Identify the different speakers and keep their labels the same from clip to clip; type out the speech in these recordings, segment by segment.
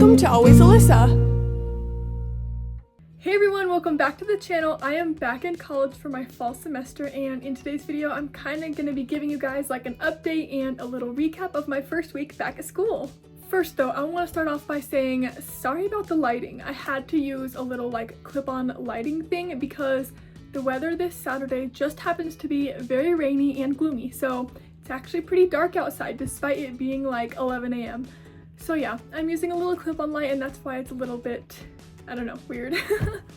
Speaker 1: Welcome to Always Alyssa. Hey everyone, welcome back to the channel. I am back in college for my fall semester, and in today's video I'm kind of going to be giving you guys like an update and a little recap of my first week back at school. First though, I want to start off by saying sorry about the lighting. I had to use a little like clip-on lighting thing because the weather this Saturday just happens to be very rainy and gloomy, so it's actually pretty dark outside despite it being like 11 a.m. So yeah, I'm using a little clip-on light and that's why it's a little bit, I don't know, weird.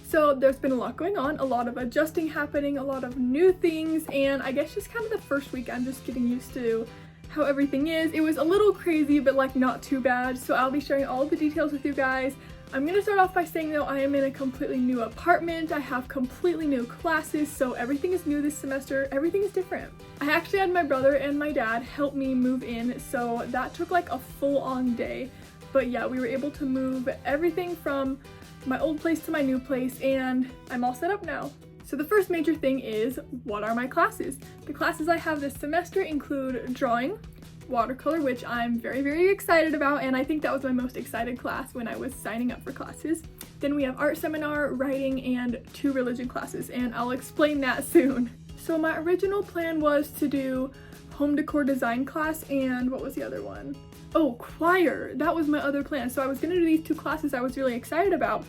Speaker 1: So there's been a lot going on, a lot of adjusting happening, a lot of new things, and I guess just kind of the first week I'm just getting used to how everything is. It was a little crazy, but like not too bad, so I'll be sharing all the details with you guys. I'm gonna start off by saying though, I am in a completely new apartment. I have completely new classes, so everything is new this semester. Everything is different. I actually had my brother and my dad help me move in, so that took like a full-on day. But yeah, we were able to move everything from my old place to my new place, and I'm all set up now. So the first major thing is, what are my classes? The classes I have this semester include drawing, watercolor, which I'm very excited about, and I think that was my most excited class when I was signing up for classes. Then we have art seminar, writing, and 2 religion classes, and I'll explain that soon. So my original plan was to do home decor design class, and what was the other one? Oh, choir. That was my other plan. So I was gonna do these 2 classes I was really excited about,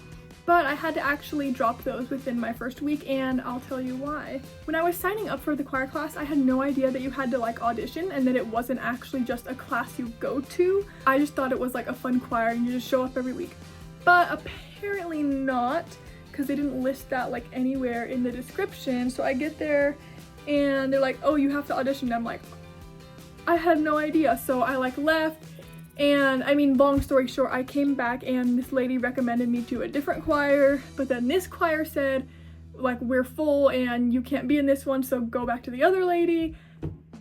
Speaker 1: but I had to actually drop those within my first week, and I'll tell you why. When I was signing up for the choir class, I had no idea that you had to like audition and that it wasn't actually just a class you go to. I just thought it was like a fun choir and you just show up every week. But apparently not, because they didn't list that like anywhere in the description. So I get there and they're like, oh, you have to audition. And I'm like, I had no idea. So I like left. And I mean, long story short, I came back and this lady recommended me to a different choir, but then this choir said, like, we're full and you can't be in this one, so go back to the other lady.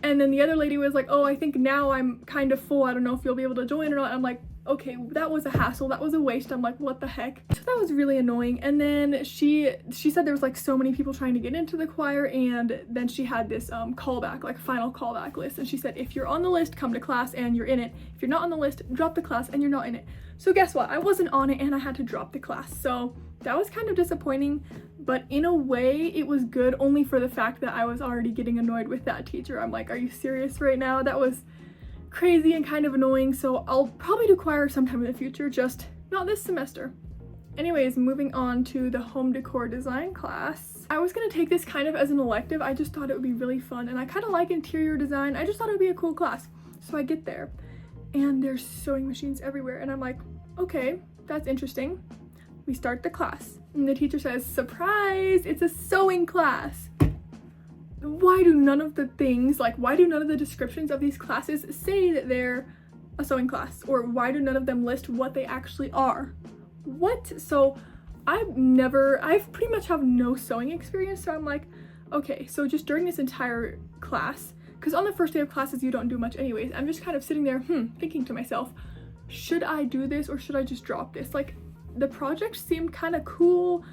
Speaker 1: And then the other lady was like, oh, I think now I'm kind of full. I don't know if you'll be able to join or not. I'm like, okay, that was a hassle. That was a waste. I'm like, what the heck? So that was really annoying. And then she said there was like so many people trying to get into the choir, and then she had this callback, like final callback list. And she said, if you're on the list, come to class and you're in it. If you're not on the list, drop the class and you're not in it. So guess what? I wasn't on it and I had to drop the class. So that was kind of disappointing, but in a way it was good, only for the fact that I was already getting annoyed with that teacher. I'm like, are you serious right now? That was crazy and kind of annoying, so I'll probably do choir sometime in the future, just not this semester. Anyways, moving on to the home decor design class. I was gonna take this kind of as an elective. I just thought it would be really fun, and I kind of like interior design. I just thought it would be a cool class. So I get there and there's sewing machines everywhere, and I'm like, okay, that's interesting. We start the class and the teacher says, surprise, it's a sewing class. Why do none of the things, like why do none of the descriptions of these classes say that they're a sewing class? Or why do none of them list what they actually are? What? So I pretty much have no sewing experience, so I'm like, okay, so just during this entire class, because on the first day of classes you don't do much anyways, I'm just kind of sitting there thinking to myself, should I do this or should I just drop this? Like, the project seemed kind of cool,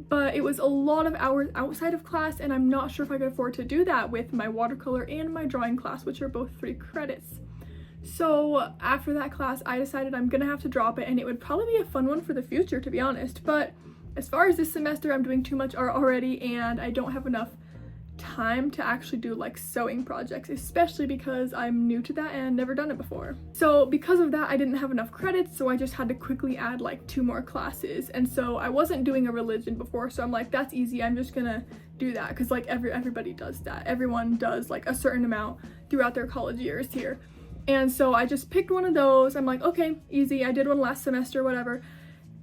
Speaker 1: but it was a lot of hours outside of class, and I'm not sure if I could afford to do that with my watercolor and my drawing class, which are both 3 credits. So after that class, I decided I'm gonna have to drop it, and it would probably be a fun one for the future, to be honest. But as far as this semester, I'm doing too much art already, and I don't have enough time to actually do like sewing projects, especially because I'm new to that and never done it before. So because of that, I didn't have enough credits, so I just had to quickly add like 2 more classes. And so I wasn't doing a religion before, so I'm like, that's easy, I'm just gonna do that, because like everybody does that. Everyone does like a certain amount throughout their college years here. And so I just picked one of those. I'm like, okay, easy. I did one last semester, whatever.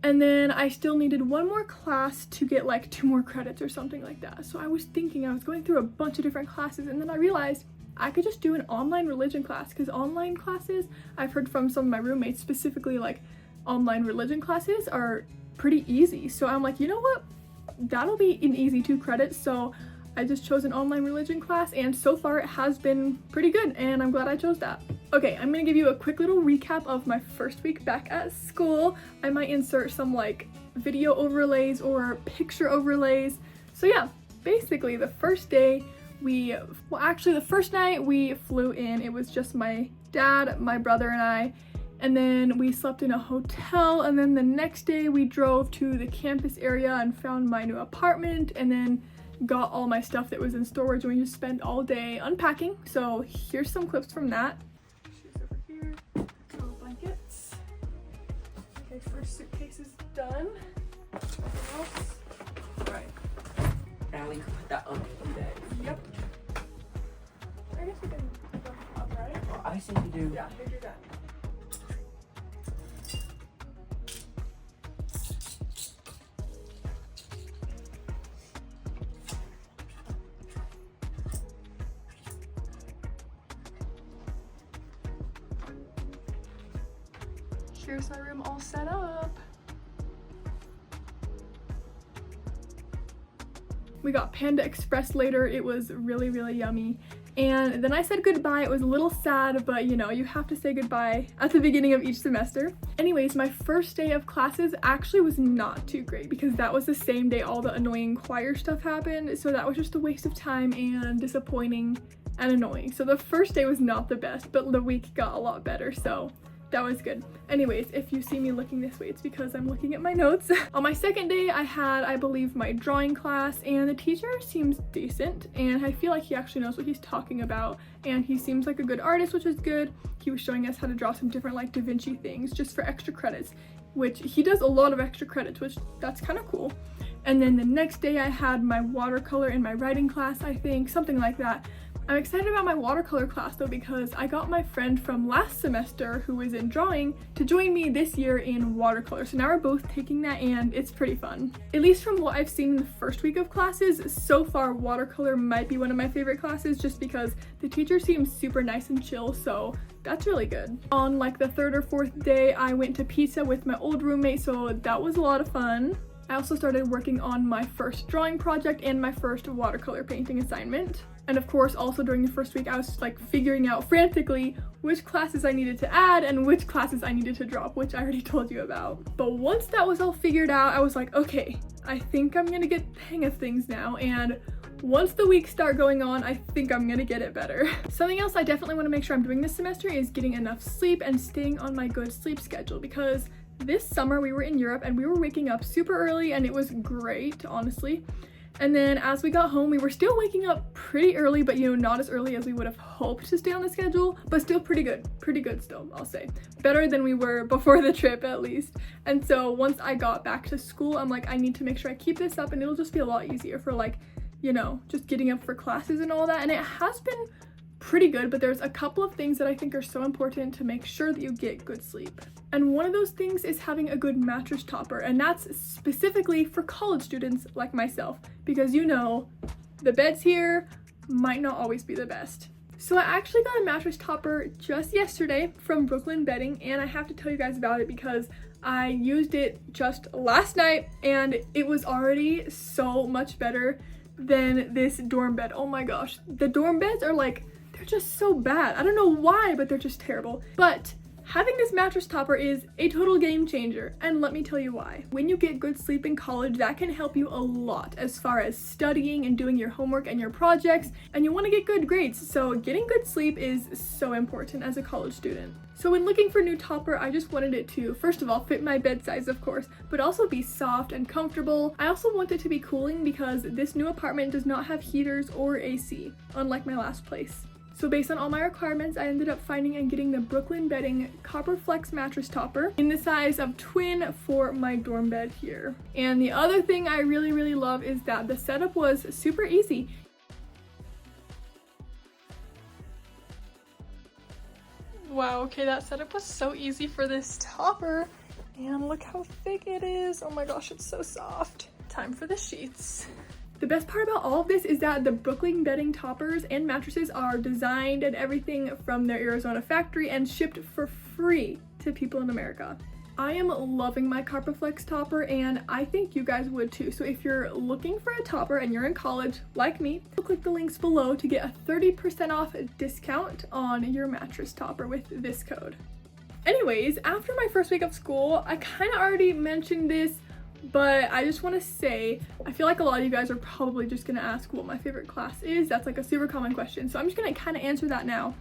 Speaker 1: And then I still needed 1 more class to get like 2 more credits or something like that. So I was thinking, I was going through a bunch of different classes, and then I realized I could just do an online religion class, because online classes, I've heard from some of my roommates, specifically like online religion classes are pretty easy. So I'm like, you know what? That'll be an easy 2 credits. So I just chose an online religion class, and so far it has been pretty good, and I'm glad I chose that. Okay, I'm gonna give you a quick little recap of my first week back at school. I might insert some like video overlays or picture overlays. So yeah, basically the first day the first night we flew in, it was just my dad, my brother, and I, and then we slept in a hotel, and then the next day we drove to the campus area and found my new apartment, and then got all my stuff that was in storage, and we just spent all day unpacking. So here's some clips from that. Shoes over here, little blankets. Okay, first suitcase is done. Anything else? Right.
Speaker 2: Allie can put that under the bed.
Speaker 1: Yep. I guess we can put them up, right?
Speaker 2: Well, I say you do.
Speaker 1: Yeah, here, do that. Here's my room all set up. We got Panda Express later. It was really, really yummy. And then I said goodbye. It was a little sad, but you know, you have to say goodbye at the beginning of each semester. Anyways, my first day of classes actually was not too great because that was the same day all the annoying choir stuff happened. So that was just a waste of time and disappointing and annoying. So the first day was not the best, but the week got a lot better. So that was good. Anyways, if you see me looking this way, it's because I'm looking at my notes. On my second day, I had, I believe, my drawing class, and the teacher seems decent, and I feel like he actually knows what he's talking about, and he seems like a good artist, which is good. He was showing us how to draw some different like Da Vinci things just for extra credits, which he does a lot of extra credits, which that's kind of cool. And then the next day I had my watercolor in my writing class, I think, something like that. I'm excited about my watercolor class though because I got my friend from last semester who was in drawing to join me this year in watercolor. So now we're both taking that and it's pretty fun. At least from what I've seen in the first week of classes, so far watercolor might be one of my favorite classes just because the teacher seems super nice and chill, so that's really good. On like the third or fourth day, I went to pizza with my old roommate, so that was a lot of fun. I also started working on my first drawing project and my first watercolor painting assignment. And of course, also during the first week, I was like figuring out frantically which classes I needed to add and which classes I needed to drop, which I already told you about. But once that was all figured out, I was like, okay, I think I'm gonna get the hang of things now. And once the weeks start going on, I think I'm gonna get it better. Something else I definitely want to make sure I'm doing this semester is getting enough sleep and staying on my good sleep schedule, because this summer we were in Europe and we were waking up super early and it was great, honestly. And then as we got home, we were still waking up pretty early, but you know, not as early as we would have hoped to stay on the schedule, but still pretty good still, I'll say. Better than we were before the trip at least. And so once I got back to school, I'm like, I need to make sure I keep this up and it'll just be a lot easier for like, you know, just getting up for classes and all that. And it has been pretty good, but there's a couple of things that I think are so important to make sure that you get good sleep. And one of those things is having a good mattress topper, and that's specifically for college students like myself, because you know, the beds here might not always be the best. So I actually got a mattress topper just yesterday from Brooklyn Bedding, and I have to tell you guys about it because I used it just last night and it was already so much better than this dorm bed. Oh my gosh, the dorm beds are like, they're just so bad. I don't know why, but they're just terrible. But having this mattress topper is a total game changer, and let me tell you why. When you get good sleep in college, that can help you a lot as far as studying and doing your homework and your projects, and you want to get good grades, so getting good sleep is so important as a college student. So when looking for a new topper, I just wanted it to, first of all, fit my bed size, of course, but also be soft and comfortable. I also want it to be cooling because this new apartment does not have heaters or AC, unlike my last place. So based on all my requirements, I ended up finding and getting the Brooklyn Bedding Copper Flex mattress topper in the size of twin for my dorm bed here. And the other thing I really love is that the setup was super easy. Wow, okay, that setup was so easy for this topper. And look how thick it is. Oh my gosh, it's so soft. Time for the sheets. The best part about all of this is that the Brooklyn Bedding toppers and mattresses are designed and everything from their Arizona factory and shipped for free to people in America. I am loving my Copperflex topper, and I think you guys would too. So if you're looking for a topper and you're in college like me, click the links below to get a 30% off discount on your mattress topper with this code. Anyways, after my first week of school, I kind of already mentioned this, but I just want to say, I feel like a lot of you guys are probably just going to ask what my favorite class is. That's like a super common question. So I'm just going to kind of answer that now.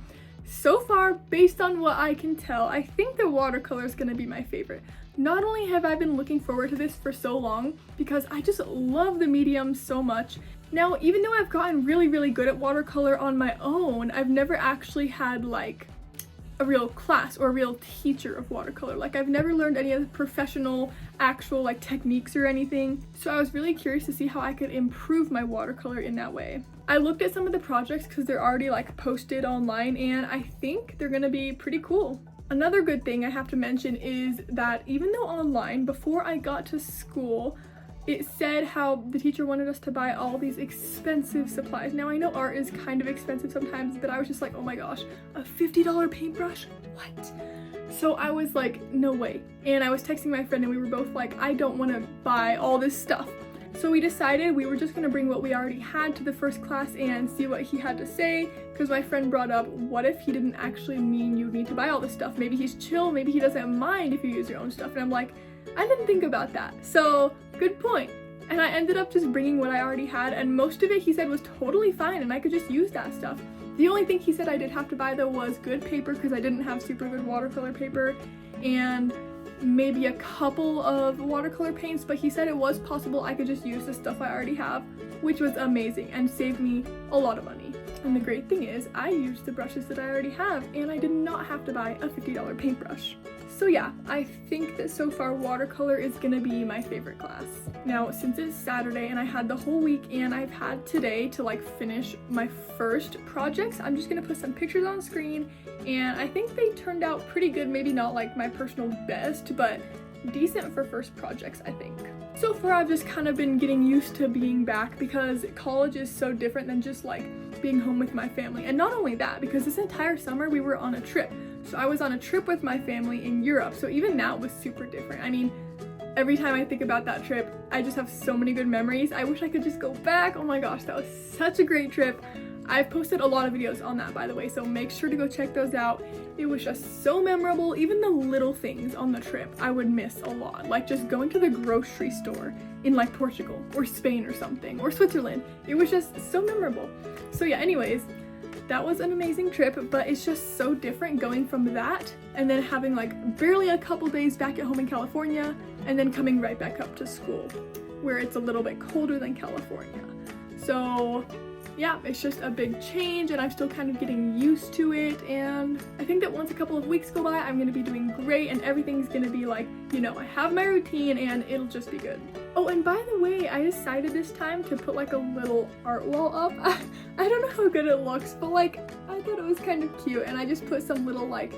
Speaker 1: So far, based on what I can tell, I think the watercolor is gonna be my favorite. Not only have I been looking forward to this for so long, because I just love the medium so much. Now, even though I've gotten really good at watercolor on my own, I've never actually had like a real class or a real teacher of watercolor. Like, I've never learned any of the professional actual like techniques or anything. So I was really curious to see how I could improve my watercolor in that way. I looked at some of the projects because they're already like posted online, and I think they're gonna be pretty cool. Another good thing I have to mention is that even though online, before I got to school, it said how the teacher wanted us to buy all these expensive supplies. Now, I know art is kind of expensive sometimes, but I was just like, oh my gosh, a $50 paintbrush? What? So I was like, no way. And I was texting my friend and we were both like, I don't want to buy all this stuff. So we decided we were just going to bring what we already had to the first class and see what he had to say, because my friend brought up, what if he didn't actually mean you need to buy all this stuff? Maybe he's chill, maybe he doesn't mind if you use your own stuff. And I'm like, I didn't think about that. So good point. And I ended up just bringing what I already had, and most of it he said was totally fine and I could just use that stuff. The only thing he said I did have to buy though was good paper, because I didn't have super good watercolor paper, and maybe a couple of watercolor paints, but he said it was possible I could just use the stuff I already have, which was amazing and saved me a lot of money. And the great thing is I used the brushes that I already have, and I did not have to buy a $50 paintbrush. So yeah, I think that so far watercolor is gonna be my favorite class. Now, since it's Saturday and I had the whole week and I've had today to like finish my first projects, I'm just gonna put some pictures on screen, and I think they turned out pretty good. Maybe not like my personal best, but decent for first projects, I think. So far, I've just kind of been getting used to being back, because college is so different than just like being home with my family. And not only that, because this entire summer we were on a trip. So I was on a trip with my family in Europe, so even that was super different. I mean, every time I think about that trip, I just have so many good memories. I wish I could just go back. Oh my gosh, that was such a great trip. I've posted a lot of videos on that, by the way, so make sure to go check those out. It was just so memorable. Even the little things on the trip I would miss a lot, like just going to the grocery store in like Portugal or Spain or something, or Switzerland. It was just so memorable. So yeah, anyways, that was an amazing trip, but it's just so different going from that and then having like barely a couple days back at home in California and then coming right back up to school where it's a little bit colder than California. So yeah, it's just a big change and I'm still kind of getting used to it, and I think that once a couple of weeks go by, I'm gonna be doing great and everything's gonna be like, you know, I have my routine and it'll just be good. Oh, and by the way, I decided this time to put like a little art wall up. I don't know how good it looks, but like, I thought it was kind of cute, and I just put some little like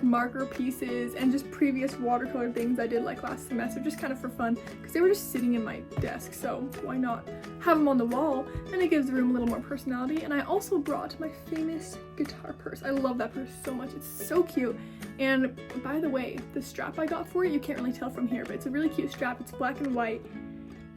Speaker 1: marker pieces and just previous watercolor things I did like last semester, just kind of for fun, because they were just sitting in my desk, so why not have them on the wall, and it gives the room a little more personality. And I also brought my famous guitar purse. I love that purse so much. It's so cute. And by the way, the strap I got for it, you can't really tell from here, but it's a really cute strap. It's black and white,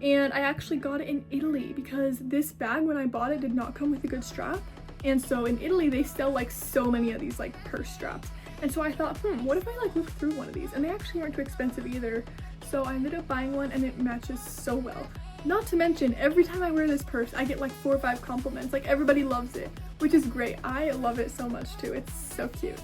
Speaker 1: and I actually got it in Italy because this bag, when I bought it, did not come with a good strap. And so in Italy they sell like so many of these like purse straps. And so I thought, what if I like look through one of these? And they actually aren't too expensive either. So I ended up buying one, and it matches so well. Not to mention, every time I wear this purse, I get like 4 or 5 compliments. Like, everybody loves it, which is great. I love it so much too. It's so cute.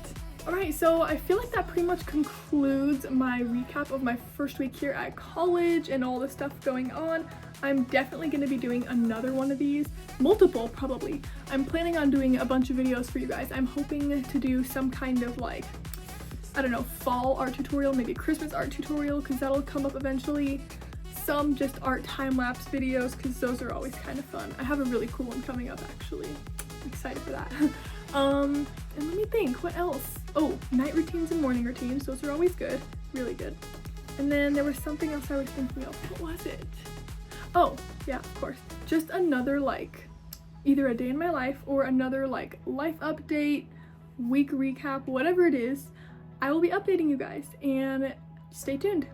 Speaker 1: Alright, so I feel like that pretty much concludes my recap of my first week here at college and all the stuff going on. I'm definitely going to be doing another one of these, multiple probably. I'm planning on doing a bunch of videos for you guys. I'm hoping to do some kind of like, I don't know, fall art tutorial, maybe Christmas art tutorial, because that'll come up eventually. Some just art time-lapse videos, because those are always kind of fun. I have a really cool one coming up actually. I'm excited for that. And let me think, what else? Oh, night routines and morning routines. Those are always good, really good. And then there was something else I was thinking of. What was it? Oh, yeah, of course. Just another like, either a day in my life or another like life update, week recap, whatever it is. I will be updating you guys, and stay tuned.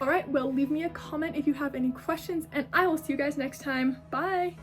Speaker 1: Alright, well, leave me a comment if you have any questions, and I will see you guys next time. Bye!